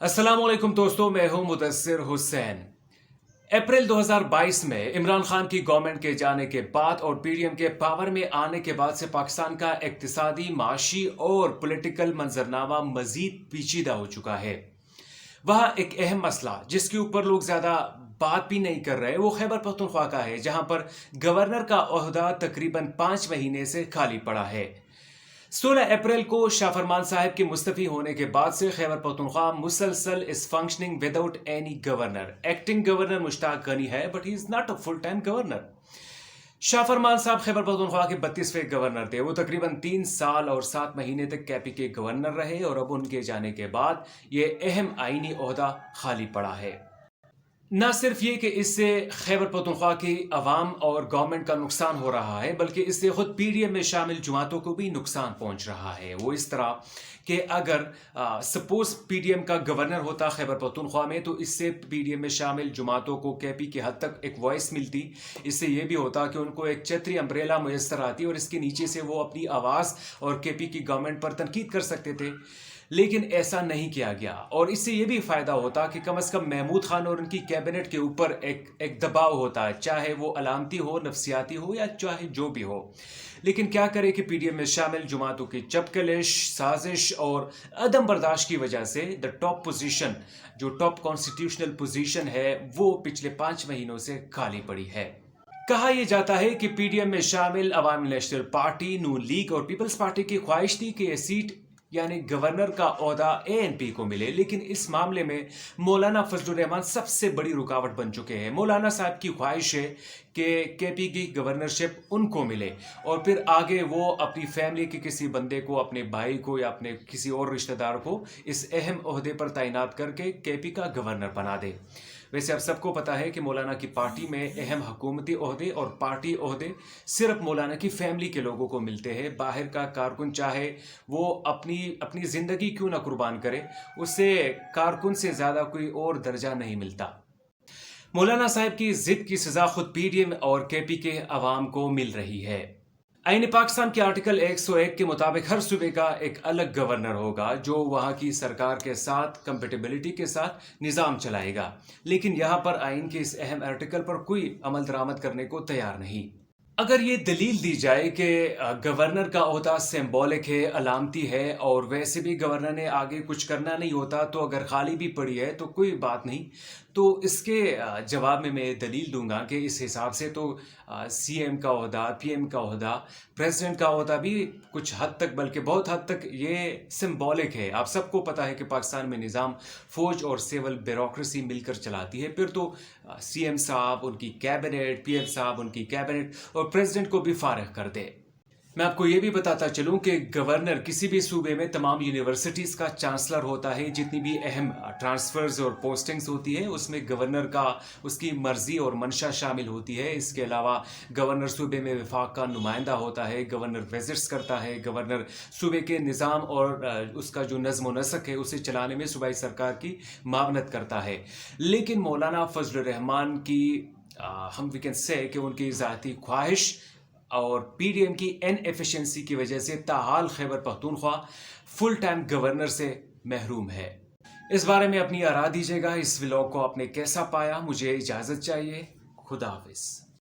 अस्सलाम वालेकुम दोस्तों, मैं हूं मुदस्सिर हुसैन। अप्रैल 2022 में इमरान खान की गवर्नमेंट के जाने के बाद और पीडीएम के पावर में आने के बाद से पाकिस्तान का इक्तिसादी, माशी और पॉलिटिकल मंजरनामा मजीद पेचीदा हो चुका है। वहाँ एक अहम मसला जिसके ऊपर लोग ज्यादा बात भी नहीं कर रहे, वो खैबर पख्तूनख्वा का है, जहां पर गवर्नर का ओहदा तकरीबन 5 महीने से खाली पड़ा है। 16 अप्रैल को शाह फरमान साहब के मुस्तफी होने के बाद से खैबर पख्तूनख्वा मुसलसल is functioning without any governor. Acting governor Mushtaq Ghani है, but he is not a full time governor. Shah Farman साहब खैबर पख्तूनख्वा के 32वें गवर्नर थे। वो तकरीबन 3 साल और 7 महीने तक कैपी के गवर्नर रहे और अब उनके जाने के बाद ये अहम आईनी ओहदा खाली पड़ा है। न सिर्फ ये कि इससे खैबर पख्तूनख्वा की अवाम और गवर्नमेंट का नुकसान हो रहा है, बल्कि इससे खुद पीडीएम में शामिल जमातों को भी नुकसान पहुंच रहा है। वो इस तरह कि अगर सपोज पीडीएम का गवर्नर होता खैबर पख्तूनख्वा में, तो इससे पीडीएम में शामिल जमातों को केपी की हद तक एक वॉइस मिलती। इससे ये भी होता कि उनको एक छतरी अम्ब्रेला मुयस्सर आती और इसके नीचे से वो अपनी आवाज़ और केपी की गवर्नमेंट पर तनकीद कर सकते थे। लेकिन ऐसा नहीं किया गया और इससे यह भी फायदा होता कि कम से कम महमूद खान और उनकी कैबिनेट के ऊपर एक दबाव होता है, चाहे वो अलामती हो, नफसियाती हो या चाहे जो भी हो। लेकिन क्या करे कि पीडीएम में शामिल जमातों की चपकलिश, साजिश और अदम बर्दाश्त की वजह से द टॉप पोजीशन, जो टॉप कॉन्स्टिट्यूशनल पोजीशन है, वो पिछले 5 महीनों से खाली पड़ी है। कहा यह जाता है कि पीडीएम में शामिल अवामी नेशनल पार्टी, नून लीग और पीपल्स पार्टी की ख्वाहिश थी कि यह सीट यानी गवर्नर का ओहदा एएनपी को मिले, लेकिन इस मामले में मौलाना फजलुर रहमान सबसे बड़ी रुकावट बन चुके हैं। मौलाना साहब की ख्वाहिश है कि केपी की गवर्नरशिप उनको मिले और फिर आगे वो अपनी फैमिली के किसी बंदे को, अपने भाई को या अपने किसी और रिश्तेदार को इस अहम ओहदे पर तैनात करके केपी का गवर्नर बना दे। वैसे अब सबको पता है कि मौलाना की पार्टी में अहम हुकूमती ओहदे और पार्टी ओहदे सिर्फ मौलाना की फैमिली के लोगों को मिलते हैं। बाहर का कारकुन चाहे वो अपनी अपनी ज़िंदगी क्यों ना कुर्बान करे, उसे कारकुन से ज़्यादा कोई और दर्जा नहीं मिलता। मौलाना साहब की जिद की सज़ा खुद पीडीएम और केपी के अवाम को मिल रही है। आईन पाकिस्तान के आर्टिकल 101 के मुताबिक हर सूबे का एक अलग गवर्नर होगा जो वहाँ की सरकार के साथ कंपेटेबिलिटी के साथ निज़ाम चलाएगा। लेकिन यहाँ पर आइन के इस अहम आर्टिकल पर कोई अमल दरामद करने को तैयार नहीं। अगर ये दलील दी जाए कि गवर्नर का ओहदा सिंबॉलिक है, अलामती है और वैसे भी गवर्नर ने आगे कुछ करना नहीं होता, तो अगर खाली भी पड़ी है तो कोई बात नहीं, तो इसके जवाब में मैं दलील दूंगा कि इस हिसाब से तो सीएम का ओहदा, पीएम का ओहदा, प्रेसिडेंट का ओहदा भी कुछ हद तक, बल्कि बहुत हद तक ये सिंबॉलिक है। आप सबको पता है कि पाकिस्तान में निज़ाम फ़ौज और सिविल ब्यूरोक्रेसी मिलकर चलाती है। फिर तो सीएम साहब, उनकी कैबिनेट, पीएम साहब, उनकी कैबिनेट और प्रेसिडेंट को भी फारिग कर दे। मैं आपको ये भी बताता चलूं कि गवर्नर किसी भी सूबे में तमाम यूनिवर्सिटीज़ का चांसलर होता है। जितनी भी अहम ट्रांसफ़र्स और पोस्टिंग्स होती है उसमें गवर्नर का, उसकी मर्ज़ी और मंशा शामिल होती है। इसके अलावा गवर्नर सूबे में वफाक का नुमाइंदा होता है, गवर्नर विजिट्स करता है, गवर्नर सूबे के निज़ाम और उसका जो नज़्म व नस्क है उसे चलाने में सूबाई सरकार की मावनत करता है। लेकिन मौलाना फजलुर रहमान की हम वी कैन से कि उनकी ज़ाती ख्वाहिश और पीडीएम की इनएफिशिएंसी की वजह से ताहाल Khyber Pakhtunkhwa full time governor से महरूम है। इस बारे में अपनी आरा दीजिएगा। इस व्लॉग को आपने कैसा पाया, मुझे इजाज़त चाहिए। खुदा हाफिज़।